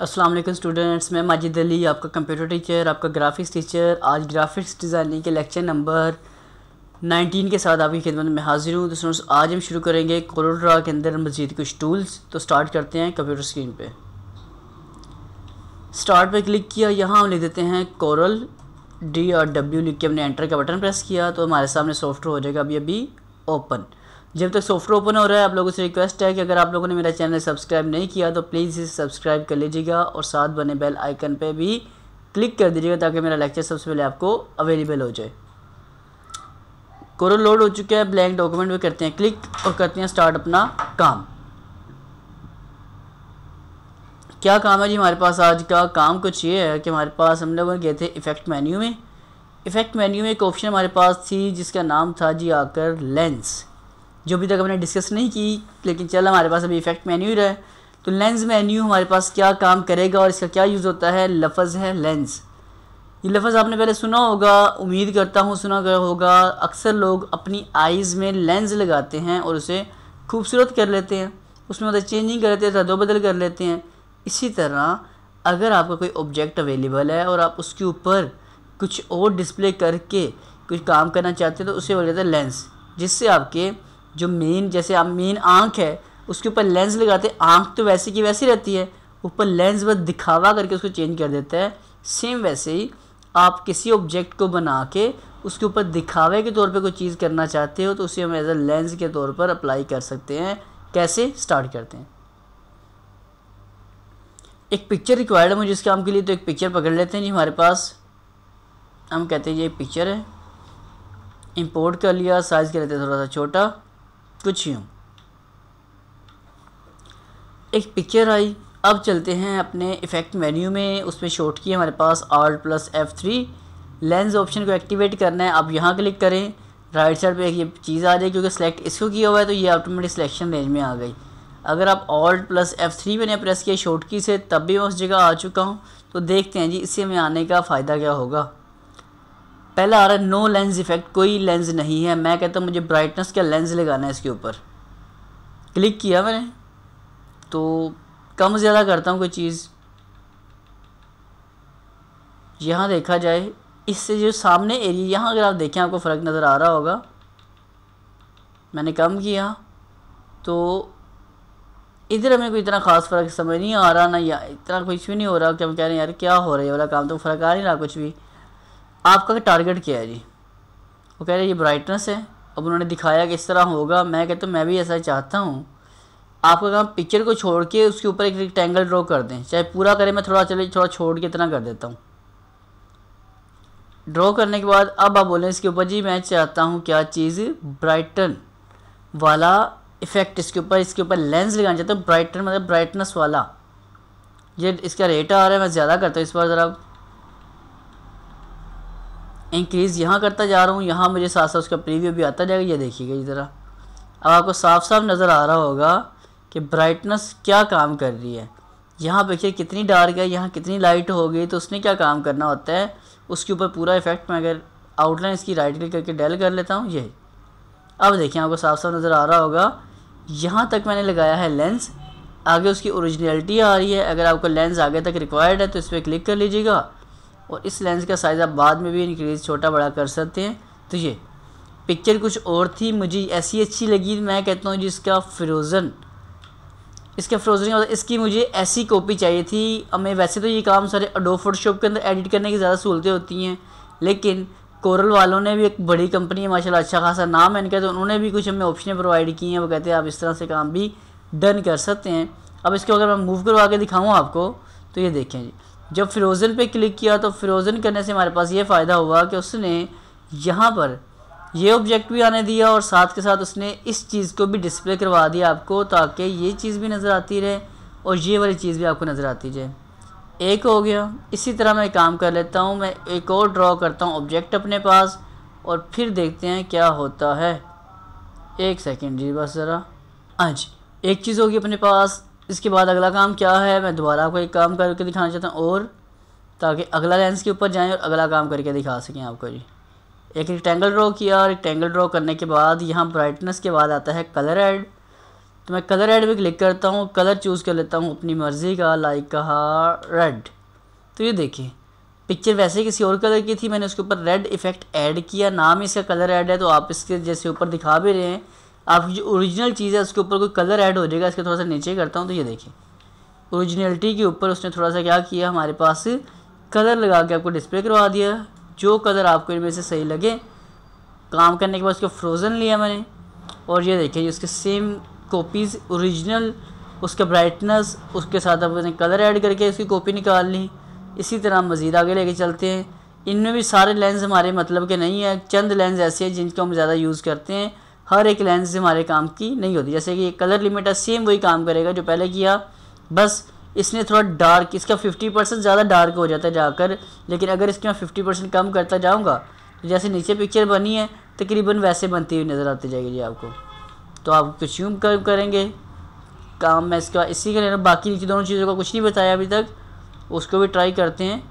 अस्सलाम वालेकुम स्टूडेंट्स, मैं माजिद अली आपका कंप्यूटर टीचर, आपका ग्राफिक्स टीचर। आज ग्राफिक्स डिज़ाइनिंग के लेक्चर नंबर 19 के साथ आपकी खिदमत में हाजिर हूँ। तो स्टूडेंट्स, आज हम शुरू करेंगे कोरल ड्रा के अंदर मज़ीद कुछ टूल्स। तो स्टार्ट करते हैं। कंप्यूटर स्क्रीन पे स्टार्ट पे क्लिक किया, यहाँ हम लिख देते हैं कोरल DRW लिख के हमने एंटर का बटन प्रेस किया तो हमारे सामने सॉफ्टवेयर हो जाएगा अभी ओपन। जब तक सॉफ्टवेयर ओपन हो रहा है, आप लोगों से रिक्वेस्ट है कि अगर आप लोगों ने मेरा चैनल सब्सक्राइब नहीं किया तो प्लीज़ इसे सब्सक्राइब कर लीजिएगा और साथ बने बेल आइकन पे भी क्लिक कर दीजिएगा ताकि मेरा लेक्चर सबसे पहले आपको अवेलेबल हो जाए। कोरल लोड हो चुका है, ब्लैंक डॉक्यूमेंट में करते हैं क्लिक और करते हैं स्टार्ट अपना काम। क्या काम है जी हमारे पास? आज का काम कुछ ये है कि हमारे पास हम लोग गए थे इफ़ेक्ट मेन्यू में। इफ़ेक्ट मेन्यू में एक ऑप्शन हमारे पास थी जिसका नाम था जी आकर लेंस, जो अभी तक हमने डिस्कस नहीं की, लेकिन चल हमारे पास अभी इफ़ेक्ट मेन्यू ही रहा है। तो लेंस मेन्यू हमारे पास क्या काम करेगा और इसका क्या यूज़ होता है? लफ्ज़ है लेंस। ये लफ्ज़ आपने पहले सुना होगा, उम्मीद करता हूँ सुना होगा। अक्सर लोग अपनी आइज़ में लेंस लगाते हैं और उसे खूबसूरत कर लेते हैं, उसमें मतलब चेंजिंग कर लेते हैं, रद्दोबदल कर लेते हैं। इसी तरह अगर आपका कोई ऑब्जेक्ट अवेलेबल है और आप उसके ऊपर कुछ और डिस्प्ले करके कुछ काम करना चाहते हैं तो उसे बोला जाता है लेंस, जिससे आपके जो मेन, जैसे आप मेन आँख है उसके ऊपर लेंस लगाते हैं, आँख तो वैसे की वैसी रहती है, ऊपर लेंस बस दिखावा करके उसको चेंज कर देता है। सेम वैसे ही आप किसी ऑब्जेक्ट को बना के उसके ऊपर दिखावे के तौर पे कोई चीज़ करना चाहते हो तो उसे हम एज अ लेंस के तौर पर अप्लाई कर सकते हैं। कैसे? स्टार्ट करते हैं। एक पिक्चर रिक्वायर्ड है मुझे इस काम के लिए, तो एक पिक्चर पकड़ लेते हैं जी हमारे पास। हम कहते हैं ये एक पिक्चर है, इंपोर्ट कर लिया, साइज़ कर लेते हैं थोड़ा सा छोटा, कुछ यूँ एक पिक्चर आई। अब चलते हैं अपने इफ़ेक्ट मेन्यू में, उसमें शॉर्ट की हमारे पास Alt+F3। लेंस ऑप्शन को एक्टिवेट करना है, आप यहाँ क्लिक करें, राइट साइड पे ये चीज़ आ जाए, क्योंकि सेलेक्ट इसको किया हुआ है तो ये ऑटोमेटिक सिलेक्शन रेंज में आ गई। अगर आप Alt+F3 मैंने प्रेस किया शॉर्ट की से, तब भी मैं उस जगह आ चुका हूँ। तो देखते हैं जी इससे हमें आने का फ़ायदा क्या होगा। पहला आ रहा है नो लेंस इफ़ेक्ट, कोई लेंस नहीं है। मैं कहता हूँ मुझे ब्राइटनेस का लेंस लगाना है इसके ऊपर। क्लिक किया मैंने तो कम ज़्यादा करता हूँ कोई चीज़, यहाँ देखा जाए इससे जो सामने एरिया, यहाँ अगर आप देखें आपको फ़र्क नज़र आ रहा होगा। मैंने कम किया तो इधर हमें कोई इतना ख़ास फ़र्क समझ नहीं आ रहा ना, या इतना कुछ भी नहीं हो रहा कि हम कह रहे हैं यार क्या हो रहा है वाला काम, तो फ़र्क आ नहीं रहा कुछ भी। आपका टारगेट क्या है जी? वो कह रहे हैं ये ब्राइटनेस है, अब उन्होंने दिखाया कि इस तरह होगा। मैं कहता हूँ मैं भी ऐसा चाहता हूँ। आपका काम पिक्चर को छोड़ के उसके ऊपर एक रेक्टेंगल ड्रॉ कर दें, चाहे पूरा करें, मैं थोड़ा छोड़ के इतना कर देता हूँ। ड्रॉ करने के बाद अब आप बोलें इसके ऊपर जी मैं चाहता हूँ क्या चीज़? ब्राइटन वाला इफ़ेक्ट इसके ऊपर लेंस लगाना चाहता हूँ। ब्राइटन मतलब ब्राइटनेस वाला। ये इसका रेट आ रहा है, मैं ज़्यादा करता हूँ इस बार, ज़रा इंक्रीज़ यहाँ करता जा रहा हूँ। यहाँ मुझे साथ साथ उसका प्रीव्यू भी आता जाएगा, ये देखिएगा इस तरह। अब आपको साफ साफ नज़र आ रहा होगा कि ब्राइटनेस क्या काम कर रही है। यहाँ देखिए कितनी डार्क है, यहाँ कितनी लाइट हो गई। तो उसने क्या काम करना होता है, उसके ऊपर पूरा इफेक्ट में अगर आउटलाइन इसकी राइट क्लिक करके डेल कर लेता हूँ, ये अब देखिए आपको साफ साफ नज़र आ रहा होगा। यहाँ तक मैंने लगाया है लेंस, आगे उसकी ओरिजिनलिटी आ रही है। अगर आपको लेंस आगे तक रिक्वायर्ड है तो इस पर क्लिक कर लीजिएगा और इस लेंस का साइज़ आप बाद में भी इंक्रीज़ छोटा बड़ा कर सकते हैं। तो ये पिक्चर कुछ और थी, मुझे ऐसी अच्छी लगी, मैं कहता हूँ जिसका फ्रोज़न इसकी मुझे ऐसी कॉपी चाहिए थी। हमें वैसे तो ये काम सारे एडोब फोटोशॉप के अंदर एडिट करने की ज़्यादा सहूलतें होती हैं, लेकिन कोरल वालों ने भी, एक बड़ी कंपनी है माशाल्लाह, अच्छा खासा नाम है इनका, तो उन्होंने भी कुछ हमें ऑप्शन प्रोवाइड की हैं। वो कहते हैं आप इस तरह से काम भी डन कर सकते हैं। अब इसको अगर मैं मूव करवा के दिखाऊँ आपको तो ये देखें जी, जब फ्रोज़न पे क्लिक किया तो फ्रोज़न करने से हमारे पास ये फ़ायदा हुआ कि उसने यहाँ पर ये ऑब्जेक्ट भी आने दिया और साथ के साथ उसने इस चीज़ को भी डिस्प्ले करवा दिया आपको, ताकि ये चीज़ भी नज़र आती रहे और ये वाली चीज़ भी आपको नज़र आती जाए। एक हो गया। इसी तरह मैं काम कर लेता हूँ, मैं एक और ड्रॉ करता हूँ ऑब्जेक्ट अपने पास और फिर देखते हैं क्या होता है। एक सेकेंड जी बस ज़रा। आज एक चीज़ होगी अपने पास। इसके बाद अगला काम क्या है, मैं दोबारा आपको एक काम करके दिखाना चाहता हूँ, और ताकि अगला लेंस के ऊपर जाएँ और अगला काम करके दिखा सकें आपको जी। एक रेक्टेंगल ड्रॉ किया, रेक्टेंगल ड्रॉ करने के बाद यहाँ ब्राइटनेस के बाद आता है कलर ऐड। तो मैं कलर ऐड पे क्लिक करता हूँ, कलर चूज़ कर लेता हूँ अपनी मर्ज़ी का, लाइक कहा रेड। तो ये देखिए पिक्चर वैसे किसी और कलर की थी, मैंने उसके ऊपर रेड इफ़ेक्ट ऐड किया, नाम इसका कलर ऐड है। तो आप इसके जैसे ऊपर दिखा भी रहे हैं, आपकी जो ओरिजिनल चीज़ है उसके ऊपर कोई कलर ऐड हो जाएगा। इसके थोड़ा सा नीचे करता हूँ तो ये देखिए ओरिजिनलिटी के ऊपर उसने थोड़ा सा क्या किया, हमारे पास कलर लगा के आपको डिस्प्ले करवा दिया। जो कलर आपको इनमें से सही लगे, काम करने के बाद उसको फ्रोज़न लिया मैंने, और ये देखिए उसके सेम कॉपीज़ ओरिजिनल, उसका ब्राइटनेस उसके साथ अपने कलर ऐड करके इसकी कॉपी निकाल ली। इसी तरह मज़ीद आगे लेके चलते हैं। इनमें भी सारे लेंस हमारे मतलब के नहीं है, चंद लेंस ऐसे हैं जिनको हम ज़्यादा यूज़ करते हैं, हर एक लेंस हमारे काम की नहीं होती। जैसे कि कलर लिमिटर सेम वही काम करेगा जो पहले किया, बस इसने थोड़ा डार्क, इसका 50% ज़्यादा डार्क हो जाता है जाकर, लेकिन अगर इसके मैं 50% कम करता जाऊँगा तो जैसे नीचे पिक्चर बनी है तकरीबन वैसे बनती हुई नज़र आती जाएगी जी आपको। तो आप कुछ यूँ करेंगे काम, मैं इसका इसी का लेना, बाकी नीचे दोनों चीज़ों का कुछ नहीं बताया अभी तक, उसको भी ट्राई करते हैं।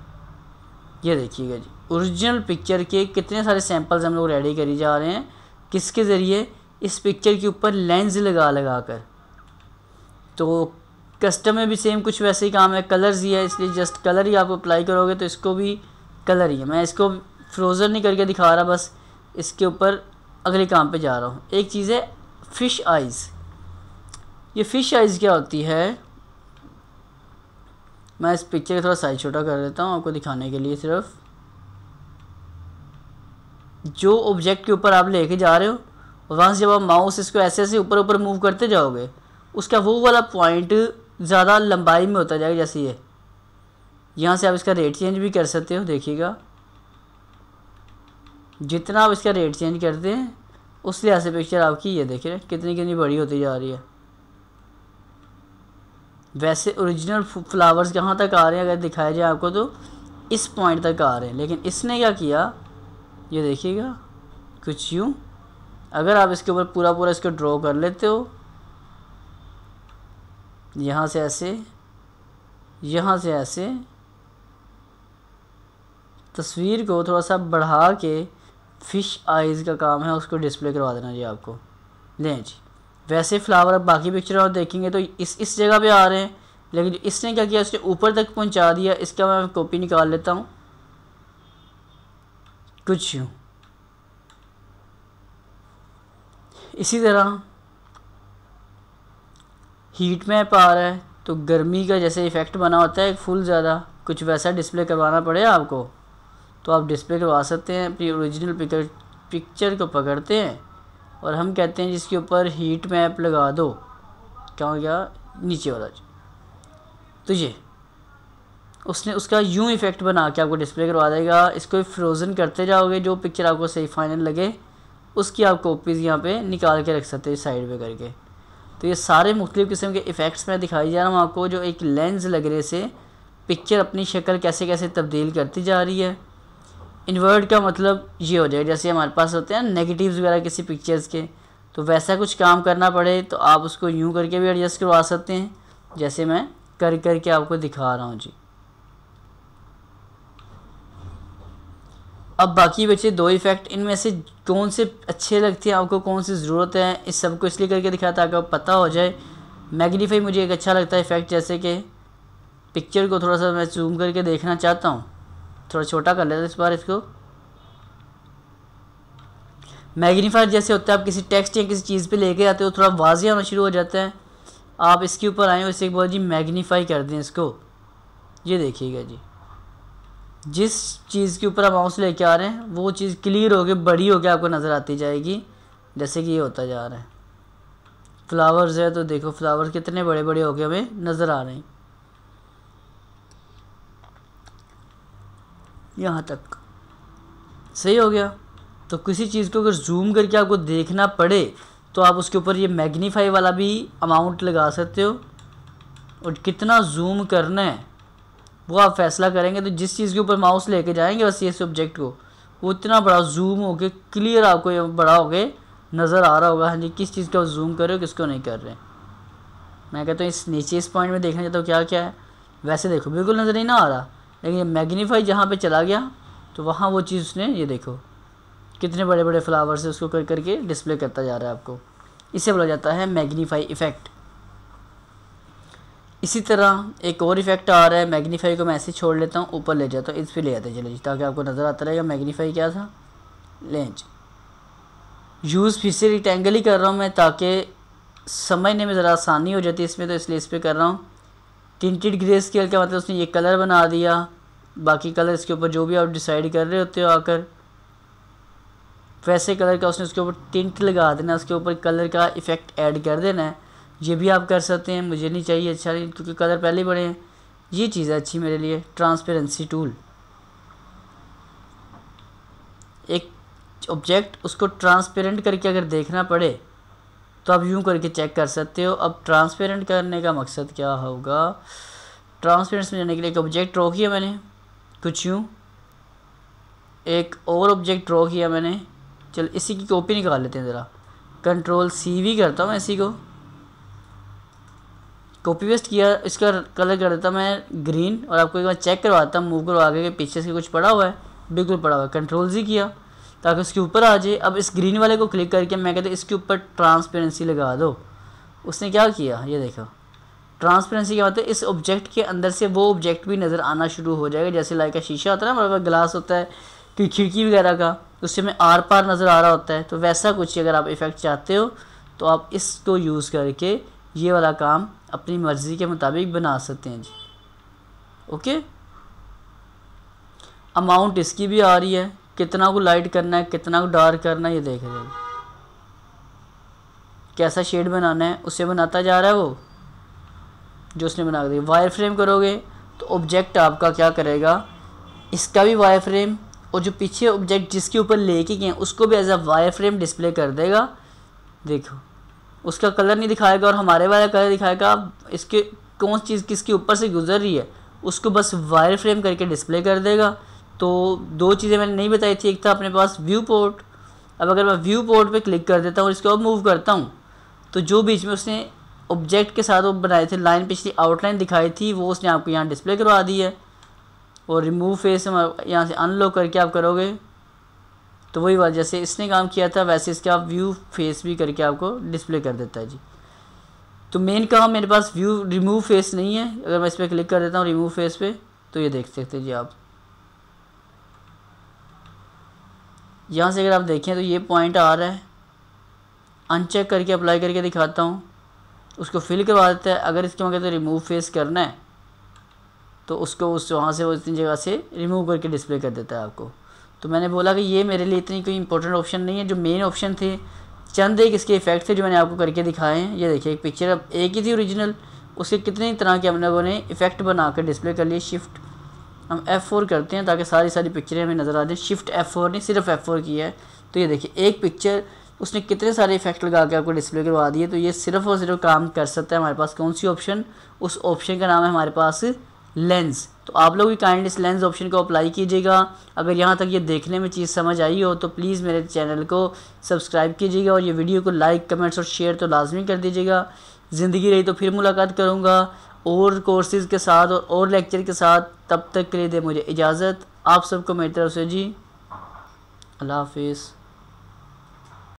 ये देखिएगा जी ओरिजिनल पिक्चर के कितने सारे सैंपल्स हम लोग रेडी करी जा रहे हैं, किसके ज़रिए, इस पिक्चर के ऊपर लेंस लगा कर। तो कस्टम में भी सेम कुछ वैसे ही काम है, कलर्स ही है, इसलिए जस्ट कलर ही आप अप्लाई करोगे तो इसको भी कलर ही है। मैं इसको फ्रोज़न नहीं करके दिखा रहा, बस इसके ऊपर अगले काम पे जा रहा हूँ। एक चीज़ है फ़िश आइज़। ये फ़िश आइज़ क्या होती है, मैं इस पिक्चर का थोड़ा साइज छोटा कर देता हूँ आपको दिखाने के लिए। सिर्फ जो ऑब्जेक्ट के ऊपर आप लेके जा रहे हो, और वहाँ से जब आप माउस इसको ऐसे ऐसे ऊपर ऊपर मूव करते जाओगे, उसका वो वाला पॉइंट ज़्यादा लंबाई में होता जाएगा। जैसे ये यहाँ से आप इसका रेट चेंज भी कर सकते हो, देखिएगा जितना आप इसका रेट चेंज करते हैं उस लिहाज से पिक्चर आपकी ये देखिए कितनी कितनी बड़ी होती जा रही है। वैसे ओरिजिनल फ्लावर्स कहाँ तक आ रहे हैं अगर दिखाया जाए आपको तो इस पॉइंट तक आ रहे हैं, लेकिन इसने क्या किया ये देखिएगा कुछ यूँ। अगर आप इसके ऊपर पूरा पूरा इसको ड्रॉ कर लेते हो, यहाँ से ऐसे, यहाँ से ऐसे, तस्वीर को थोड़ा सा बढ़ा के फ़िश आइज़ का काम है उसको डिस्प्ले करवा देना जी आपको। लें जी वैसे फ्लावर अब बाकी पिक्चर और देखेंगे तो इस जगह पे आ रहे हैं, लेकिन इसने क्या किया, इसने ऊपर तक पहुंचा दिया। इसका मैं कॉपी निकाल लेता हूँ कुछ यूँ। इसी तरह हीट मैप आ रहा है तो गर्मी का जैसे इफ़ेक्ट बना होता है फुल ज़्यादा, कुछ वैसा डिस्प्ले करवाना पड़े आपको तो आप डिस्प्ले करवा सकते हैं। अपनी ओरिजिनल पिक्चर को पकड़ते हैं और हम कहते हैं जिसके ऊपर हीट मैप लगा दो, क्या हो गया नीचे वाला, तो ये उसने उसका यूँ इफ़ेक्ट बना के आपको डिस्प्ले करवा देगा। इसको फ्रोज़न करते जाओगे, जो पिक्चर आपको सही फाइनल लगे उसकी आप कॉपीज़ यहाँ पे निकाल के रख सकते हैं साइड पे करके। तो ये सारे मुख्तलिफ़ किस्म के इफ़ेक्ट्स मैं दिखाई जा रहा हूँ आपको, जो एक लेंस लगने से पिक्चर अपनी शक्ल कैसे कैसे तब्दील करती जा रही है। इन्वर्ट का मतलब ये हो जाए जैसे हमारे पास होते हैं नेगेटिव्स वगैरह किसी पिक्चर्स के, तो वैसा कुछ काम करना पड़े तो आप उसको यूँ करके भी एडजस्ट करवा सकते हैं, जैसे मैं करके आपको दिखा रहा हूँ जी। अब बाकी बचे दो इफ़ेक्ट, इनमें से कौन से अच्छे लगते हैं आपको, कौन सी ज़रूरत है, इस सब को इसलिए करके दिखाया ताकि आपको पता हो जाए। मैग्नीफाई मुझे एक अच्छा लगता है इफ़ेक्ट, जैसे कि पिक्चर को थोड़ा सा मैं जूम करके देखना चाहता हूँ, थोड़ा छोटा कर लेते हैं इस बार इसको। मैग्नीफायर जैसे होता है आप किसी टेक्स्ट या किसी चीज़ पे लेके आते हो, थोड़ा वाज़ेह होना शुरू हो जाता है। आप इसके ऊपर आए हो, इससे एक बार जी मैग्नीफाई कर दें इसको, ये देखिएगा जी जिस चीज़ के ऊपर आप माउस लेके आ रहे हैं वो चीज़ क्लियर होकर बड़ी होकर आपको नज़र आती जाएगी, जैसे कि ये होता जा रहा है। फ्लावर्स है तो देखो फ्लावर्स कितने बड़े बड़े होकर हमें नज़र आ रहे हैं, यहाँ तक सही हो गया। तो किसी चीज़ को अगर जूम करके आपको देखना पड़े तो आप उसके ऊपर ये मैग्नीफाई वाला भी अमाउंट लगा सकते हो, और कितना जूम करना है वो आप फैसला करेंगे। तो जिस चीज़ के ऊपर माउस लेके जाएंगे बस ये सब्जेक्ट को, वो इतना बड़ा जूम होके क्लियर आपको ये बड़ा होके नज़र आ रहा होगा। हाँ जी किस चीज़ का जूम कर रहे हो किसको नहीं कर रहे। मैं कहता हूँ इस नीचे इस पॉइंट में देखना चाहता हूँ क्या क्या है, वैसे देखो बिल्कुल नज़र नहीं ना आ रहा, लेकिन ये मैग्नीफाई जहाँ पे चला गया तो वहाँ वो चीज़ उसने ये देखो कितने बड़े बड़े फ्लावर्स है उसको कर करके डिस्प्ले करता जा रहा है आपको। इसे बोला जाता है मैग्नीफाई इफ़ेक्ट। इसी तरह एक और इफेक्ट आ रहा है, मैग्नीफाई को मैं ऐसे छोड़ लेता हूँ, ऊपर ले जाता हूँ, इस पर ले आते हैं चलो जी, ताकि आपको नज़र आता रहेगा मैग्नीफाई क्या था। लेंज यूज़ फिर से रिक्टेंगल ही कर रहा हूँ मैं, ताकि समझने में ज़रा आसानी हो जाती है इसमें, तो इसलिए इस पर कर रहा हूँ। टिंटेड ग्रे स्केल का मतलब उसने ये कलर बना दिया, बाकी कलर इसके ऊपर जो भी आप डिसाइड कर रहे होते हो आकर वैसे कलर का उसने उसके ऊपर टिंट लगा देना, उसके ऊपर कलर का इफ़ेक्ट ऐड कर देना है। ये भी आप कर सकते हैं, मुझे नहीं चाहिए अच्छा नहीं, क्योंकि कलर पहले ही बड़े हैं। ये चीज़ है अच्छी मेरे लिए, ट्रांसपेरेंसी टूल। एक ऑब्जेक्ट उसको ट्रांसपेरेंट करके अगर देखना पड़े तो आप यूँ करके चेक कर सकते हो। अब ट्रांसपेरेंट करने का मकसद क्या होगा, ट्रांसपेरेंस में जाने के लिए एक ऑब्जेक्ट ड्रॉ किया मैंने कुछ यूँ, एक और ऑब्जेक्ट ड्रॉ किया मैंने, चल इसी की कॉपी निकाल लेते हैं ज़रा, Ctrl+C करता हूँ मैं, इसी को कॉपी पेस्ट किया, इसका कलर कर देता मैं ग्रीन, और आपको एक बार चेक करवाता हूँ, मूव करवा के पीछे से कुछ पड़ा हुआ है, बिल्कुल पड़ा हुआ है, Ctrl+Z किया ताकि उसके ऊपर आ जाए। अब इस ग्रीन वाले को क्लिक करके मैं कहता हूँ इसके ऊपर ट्रांसपेरेंसी लगा दो। उसने क्या किया, ये देखो, ट्रांसपेरेंसी क्या होता है, इस ऑब्जेक्ट के अंदर से वो ऑब्जेक्ट भी नज़र आना शुरू हो जाएगा। जैसे लाइक का शीशा होता है ना, हमारे ग्लास होता है कि खिड़की वगैरह का, उससे में आर पार नज़र आ रहा होता है, तो वैसा कुछ अगर आप इफ़ेक्ट चाहते हो तो आप इसको यूज़ करके ये वाला काम अपनी मर्ज़ी के मुताबिक बना सकते हैं जी। ओके, अमाउंट इसकी भी आ रही है, कितना को लाइट करना है, कितना को डार्क करना है, ये देख रहे हैं कैसा शेड बनाना है, उससे बनाता जा रहा है वो जो उसने बना दिया। वायर फ्रेम करोगे तो ऑब्जेक्ट आपका क्या करेगा, इसका भी वायर फ्रेम, और जो पीछे ऑब्जेक्ट जिसके ऊपर लेके गए उसको भी as a wire frame display कर देगा। देखो, उसका कलर नहीं दिखाएगा और हमारे वाला कलर दिखाएगा। इसके कौन सी चीज़ किसके ऊपर से गुजर रही है उसको बस वायर फ्रेम करके डिस्प्ले कर देगा। तो दो चीज़ें मैंने नहीं बताई थी, एक था अपने पास व्यू पोर्ट। अब अगर मैं व्यू पोर्ट पे क्लिक कर देता हूँ और इसको अब मूव करता हूँ तो जो बीच में उसने ऑब्जेक्ट के साथ वो बनाए थे लाइन, पिछली आउटलाइन दिखाई थी, वो उसने आपको यहाँ डिस्प्ले करवा दी है। और रिमूव फेस यहाँ से अनलॉक करके आप करोगे तो वही बात, जैसे इसने काम किया था वैसे इसके आप व्यू फेस भी करके आपको डिस्प्ले कर देता है जी। तो मेन काम मेरे पास व्यू रिमूव फेस नहीं है। अगर मैं इस पर क्लिक कर देता हूँ रिमूव फेस पे तो ये देख सकते हैं जी आप। यहाँ से अगर आप देखें तो ये पॉइंट आ रहा है, अनचेक करके अप्लाई करके दिखाता हूँ, उसको फिल करवा देता है। अगर इसके मगर तो रिमूव फेस करना है तो उसको उस वहाँ से वो इतनी जगह से रिमूव करके डिस्प्ले कर देता है आपको। तो मैंने बोला कि ये मेरे लिए इतनी कोई इंपॉर्टेंट ऑप्शन नहीं है। जो मेन ऑप्शन थे चंद एक इसके इफेक्ट थे जो मैंने आपको करके दिखाए हैं। ये देखिए एक पिक्चर अब एक ही थी ओरिजिनल, उसके कितनी तरह के हम लोगों ने इफ़ेक्ट बना कर डिस्प्ले कर लिए। शिफ्ट हम F4 करते हैं ताकि सारी पिक्चरें हमें नज़र आ जाए। शिफ्ट F4 नहीं, सिर्फ F4 किया है। तो ये देखिए एक पिक्चर उसने कितने सारे इफेक्ट लगा के आपको डिस्प्ले करवा दिए। तो ये सिर्फ और सिर्फ काम कर सकता है हमारे पास कौन सी ऑप्शन, उस ऑप्शन का नाम है हमारे पास लेंस। तो आप लोग भी काइंडली इस लेंस ऑप्शन को अप्लाई कीजिएगा। अगर यहाँ तक ये देखने में चीज़ समझ आई हो तो प्लीज़ मेरे चैनल को सब्सक्राइब कीजिएगा और ये वीडियो को लाइक कमेंट्स और शेयर तो लाजमी कर दीजिएगा। ज़िंदगी रही तो फिर मुलाकात करूँगा और कोर्सेज़ के साथ और लेक्चर के साथ। तब तक के लिए दे मुझे इजाज़त। आप सबको मेरी तरफ से जी अल्लाह हाफिज़।